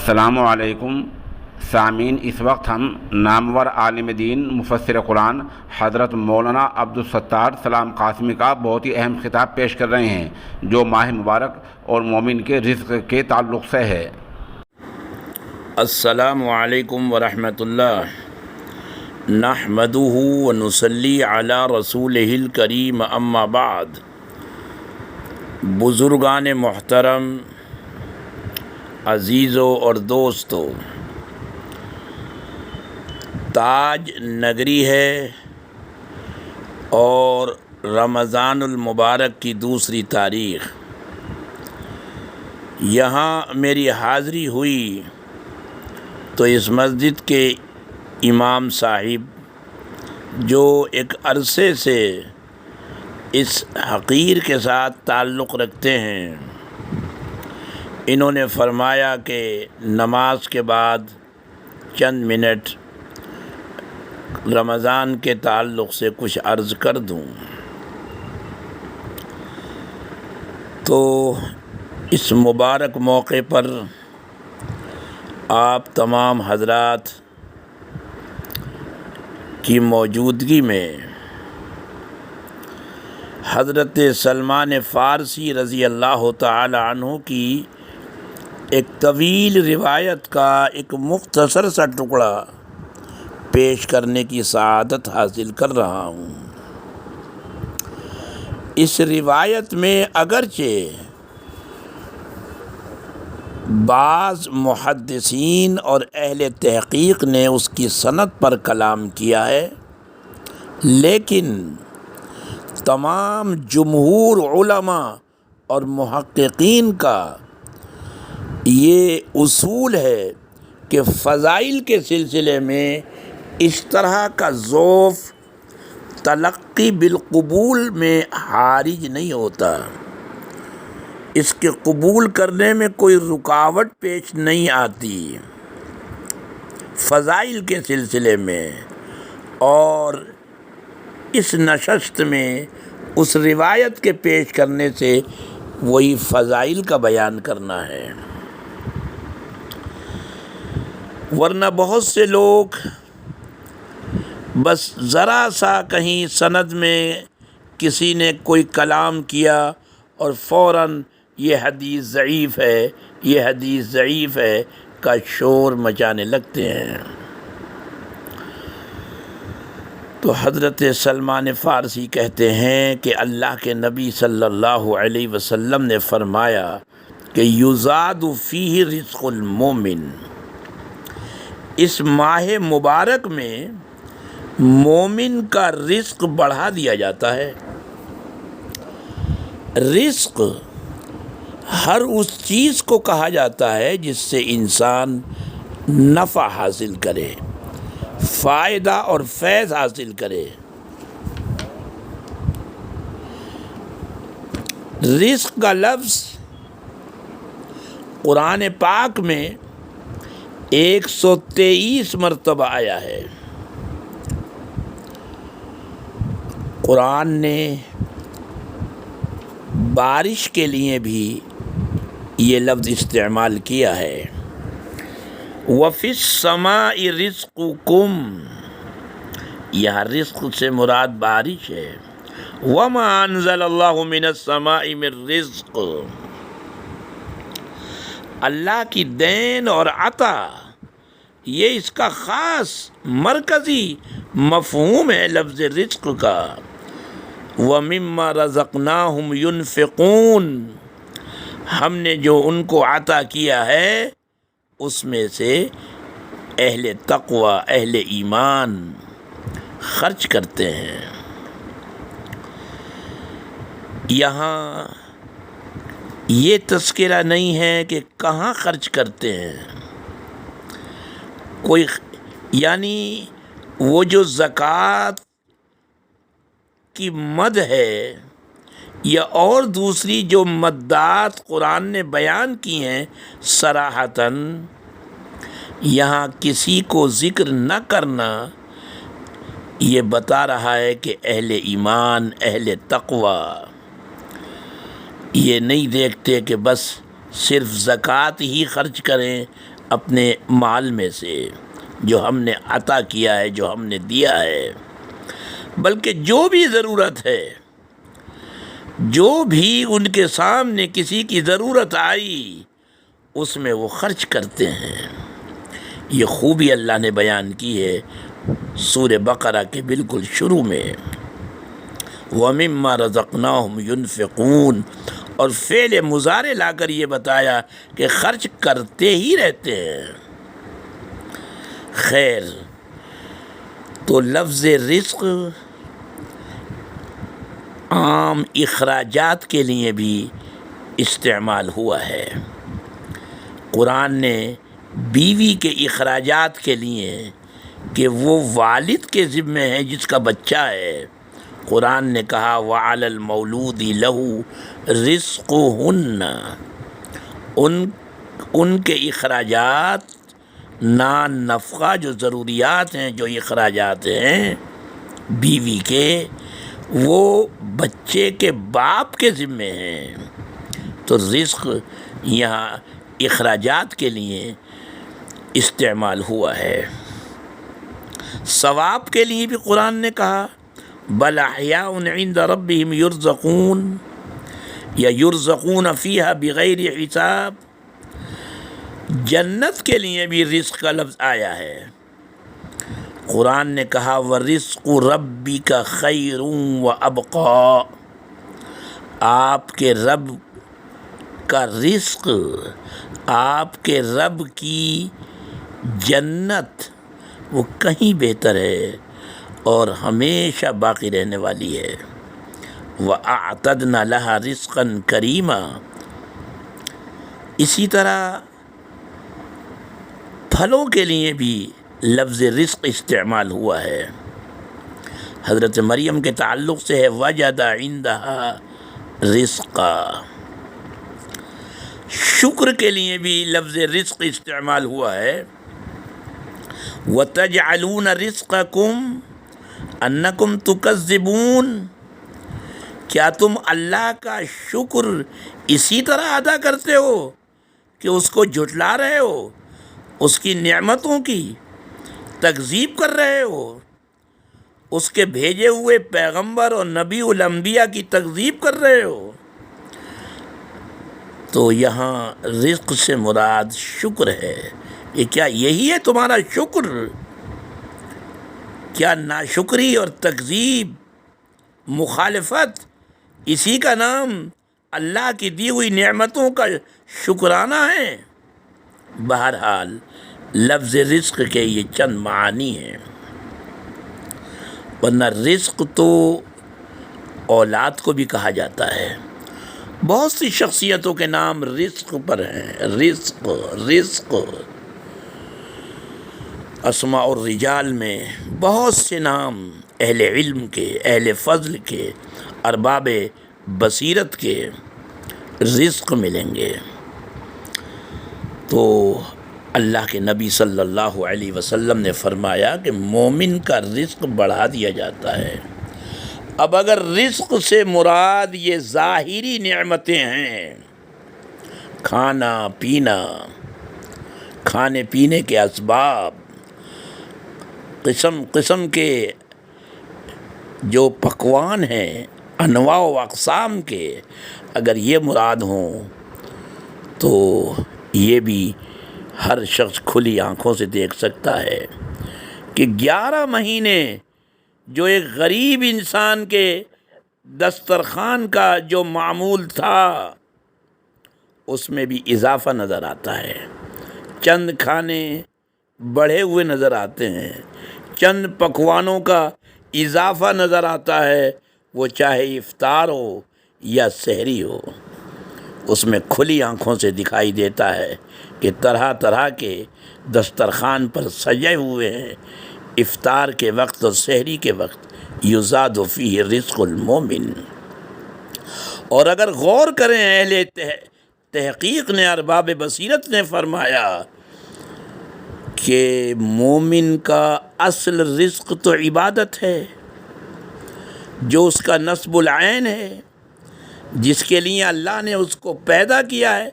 السلام علیکم سامعین، اس وقت ہم نامور عالم دین مفسر قرآن حضرت مولانا عبدالستار سلام قاسمی کا بہت ہی اہم خطاب پیش کر رہے ہیں جو ماہ مبارک اور مومن کے رزق کے تعلق سے ہے۔ السلام علیکم ورحمۃ اللہ، نحمدہ ونصلی علی رسولہ الکریم، اما بعد۔ بزرگان محترم، عزیزوں اور دوستو، تاج نگری ہے اور رمضان المبارک کی دوسری تاریخ، یہاں میری حاضری ہوئی تو اس مسجد کے امام صاحب جو ایک عرصے سے اس حقیر کے ساتھ تعلق رکھتے ہیں، انہوں نے فرمایا کہ نماز کے بعد چند منٹ رمضان کے تعلق سے کچھ عرض کر دوں۔ تو اس مبارک موقع پر آپ تمام حضرات کی موجودگی میں حضرت سلمان فارسی رضی اللہ تعالی عنہ کی ایک طویل روایت کا ایک مختصر سا ٹکڑا پیش کرنے کی سعادت حاصل کر رہا ہوں۔ اس روایت میں اگرچہ بعض محدثین اور اہل تحقیق نے اس کی سند پر کلام کیا ہے، لیکن تمام جمہور علماء اور محققین کا یہ اصول ہے کہ فضائل کے سلسلے میں اس طرح کا ذوف تلقی بالقبول میں حارج نہیں ہوتا، اس کے قبول کرنے میں کوئی رکاوٹ پیش نہیں آتی فضائل کے سلسلے میں، اور اس نشست میں اس روایت کے پیش کرنے سے وہی فضائل کا بیان کرنا ہے۔ ورنہ بہت سے لوگ بس ذرا سا کہیں سند میں کسی نے کوئی کلام کیا اور فوراً یہ حدیث ضعیف ہے، یہ حدیث ضعیف ہے کا شور مچانے لگتے ہیں۔ تو حضرت سلمان فارسی کہتے ہیں کہ اللہ کے نبی صلی اللہ علیہ وسلم نے فرمایا کہ یزاد فیہ رزق المومن، اس ماہ مبارک میں مومن کا رزق بڑھا دیا جاتا ہے۔ رزق ہر اس چیز کو کہا جاتا ہے جس سے انسان نفع حاصل کرے، فائدہ اور فیض حاصل کرے۔ رزق کا لفظ قرآن پاک میں 123 مرتبہ آیا ہے۔ قرآن نے بارش کے لیے بھی یہ لفظ استعمال کیا ہے، وَفِي السَّمَاءِ رِزْقُكُمْ، یہاں رزق سے مراد بارش ہے۔ وَمَا أَنزَلَ اللَّهُ مِنَ السَّمَاءِ مِن رِزْقٍ، اللہ کی دین اور عطا، یہ اس کا خاص مرکزی مفہوم ہے لفظ رزق کا۔ وَمِمَّا رَزَقْنَاهُمْ يُنْفِقُونَ، ہم نے جو ان کو عطا کیا ہے اس میں سے اہل تقوی، اہل ایمان خرچ کرتے ہیں۔ یہاں یہ تذکرہ نہیں ہے کہ کہاں خرچ کرتے ہیں، کوئی یعنی وہ جو زکوٰۃ کی مد ہے یا اور دوسری جو مدات قرآن نے بیان کی ہیں صراحتاً، یہاں کسی کو ذکر نہ کرنا یہ بتا رہا ہے کہ اہل ایمان، اہل تقوی یہ نہیں دیکھتے کہ بس صرف زکوٰۃ ہی خرچ کریں، اپنے مال میں سے جو ہم نے عطا کیا ہے، جو ہم نے دیا ہے، بلکہ جو بھی ضرورت ہے، جو بھی ان کے سامنے کسی کی ضرورت آئی اس میں وہ خرچ کرتے ہیں۔ یہ خوبی اللہ نے بیان کی ہے سورہ بقرہ کے بالکل شروع میں، وَمِمَّا رَزَقْنَاهُمْ يُنْفِقُونَ، اور فعل مضارع لا کر یہ بتایا کہ خرچ کرتے ہی رہتے ہیں۔ خیر، تو لفظ رزق عام اخراجات کے لیے بھی استعمال ہوا ہے۔ قرآن نے بیوی کے اخراجات کے لیے کہ وہ والد کے ذمے ہے جس کا بچہ ہے، قرآن نے کہا وَعَلَى الْمَوْلُودِ لَهُ رِزْقُهُنَّ، ان کے اخراجات، نان نفقہ، جو ضروریات ہیں، جو اخراجات ہیں بیوی کے، وہ بچے کے باپ کے ذمے ہیں۔ تو رزق یہاں اخراجات کے لیے استعمال ہوا ہے۔ ثواب کے لیے بھی قرآن نے کہا بل احیاء عند ربهم یرزقون یا یرزقون فیہا بغیر حساب، جنت کے لیے بھی رزق کا لفظ آیا ہے۔ قرآن نے کہا وَرِزْقُ رَبِّكَ خَيْرٌ وَأَبْقَىٰ، آپ کے رب کا رزق، آپ کے رب کی جنت وہ کہیں بہتر ہے اور ہمیشہ باقی رہنے والی ہے۔ وَأَعْتَدْنَا لَهَا رِزْقًا كَرِيمًا، اسی طرح پھلوں کے لیے بھی لفظ رزق استعمال ہوا ہے۔ حضرت مریم کے تعلق سے ہے وَجَدَ عِندَهَا رِزْقًا، شکر کے لیے بھی لفظ رزق استعمال ہوا ہے۔ وَتَجْعَلُونَ رِزْقَكُمْ أَنَّكُمْ تُكَذِّبُونَ، کیا تم اللہ کا شکر اسی طرح ادا کرتے ہو کہ اس کو جھٹلا رہے ہو، اس کی نعمتوں کی تکذیب کر رہے ہو، اس کے بھیجے ہوئے پیغمبر اور نبی الانبیاء کی تکذیب کر رہے ہو؟ تو یہاں رزق سے مراد شکر ہے۔ یہ کیا یہی ہے تمہارا شکر؟ کیا ناشکری اور تکذیب، مخالفت، اسی کا نام اللہ کی دی ہوئی نعمتوں کا شکرانہ ہے؟ بہرحال لفظ رزق کے یہ چند معانی ہیں، ورنہ رزق تو اولاد کو بھی کہا جاتا ہے۔ بہت سی شخصیتوں کے نام رزق پر ہیں، رزق رزق۔ اسماء الرجال میں بہت سے نام اہل علم کے، اہل فضل کے، ارباب بصیرت کے رزق ملیں گے۔ تو اللہ کے نبی صلی اللہ علیہ وسلم نے فرمایا کہ مومن کا رزق بڑھا دیا جاتا ہے۔ اب اگر رزق سے مراد یہ ظاہری نعمتیں ہیں، کھانا پینا، کھانے پینے کے اسباب، قسم قسم کے جو پکوان ہیں انواع و اقسام کے، اگر یہ مراد ہوں تو یہ بھی ہر شخص کھلی آنکھوں سے دیکھ سکتا ہے کہ 11 مہینے جو ایک غریب انسان کے دسترخوان کا جو معمول تھا اس میں بھی اضافہ نظر آتا ہے۔ چند کھانے بڑھے ہوئے نظر آتے ہیں، چند پکوانوں کا اضافہ نظر آتا ہے، وہ چاہے افطار ہو یا سحری ہو، اس میں کھلی آنکھوں سے دکھائی دیتا ہے کہ طرح طرح کے دسترخوان پر سجے ہوئے ہیں۔ افطار کے وقت اور سحری کے وقت یزاد فیہ رزق المومن۔ اور اگر غور کریں اہل تحقیق نے، ارباب بصیرت نے فرمایا کہ مومن کا اصل رزق تو عبادت ہے، جو اس کا نصب العین ہے، جس کے لیے اللہ نے اس کو پیدا کیا ہے۔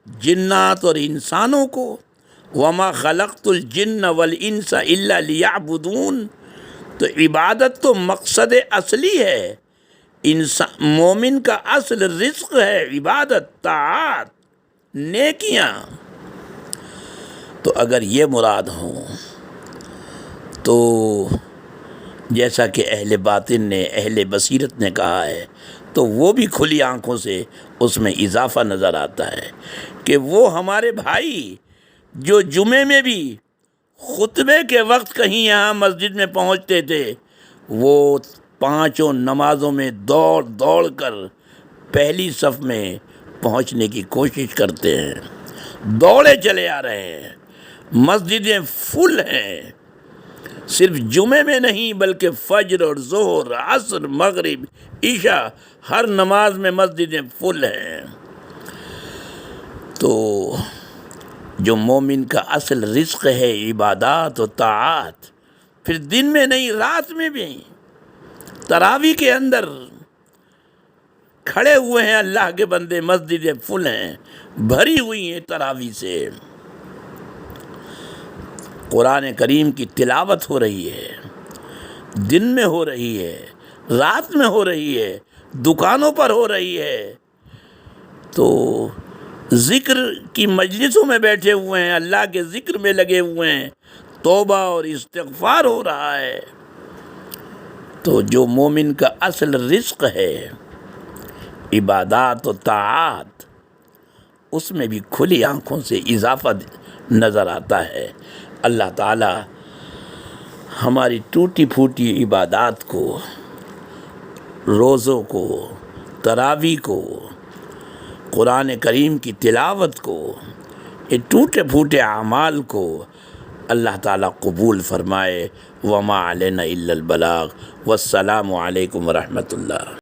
جنات اور انسانوں کو وما خلقت الجن والانس الا لیعبدون، تو عبادت تو مقصد اصلی ہے، انسان مومن کا اصل رزق ہے عبادت، طاعات، نیکیاں۔ تو اگر یہ مراد ہوں تو جیسا کہ اہل باطن نے، اہل بصیرت نے کہا ہے، تو وہ بھی کھلی آنکھوں سے اس میں اضافہ نظر آتا ہے کہ وہ ہمارے بھائی جو جمعے میں بھی خطبے کے وقت کہیں یہاں مسجد میں پہنچتے تھے، وہ پانچوں نمازوں میں دوڑ دوڑ کر پہلی صف میں پہنچنے کی کوشش کرتے ہیں، دوڑے چلے آ رہے ہیں، مسجدیں فل ہیں، صرف جمعے میں نہیں بلکہ فجر اور ظہر، عصر، مغرب، عشاء، ہر نماز میں مسجدیں فل ہیں۔ تو جو مومن کا اصل رزق ہے عبادات و طاعات، پھر دن میں نہیں رات میں بھی تراویح کے اندر کھڑے ہوئے ہیں اللہ کے بندے، مسجدیں فل ہیں، بھری ہوئی ہیں تراویح سے، قرآن کریم کی تلاوت ہو رہی ہے، دن میں ہو رہی ہے، رات میں ہو رہی ہے، دکانوں پر ہو رہی ہے، تو ذکر کی مجلسوں میں بیٹھے ہوئے ہیں، اللہ کے ذکر میں لگے ہوئے ہیں، توبہ اور استغفار ہو رہا ہے۔ تو جو مومن کا اصل رزق ہے عبادات و طاعات، اس میں بھی کھلی آنکھوں سے اضافہ نظر آتا ہے۔ اللہ تعالی ہماری ٹوٹی پھوٹی عبادات کو، روزوں کو، تراویح کو، قرآن کریم کی تلاوت کو، یہ ٹوٹے پھوٹے اعمال کو اللہ تعالیٰ قبول فرمائے۔ وما علینا الا البلاغ۔ والسلام علیکم ورحمۃ اللہ۔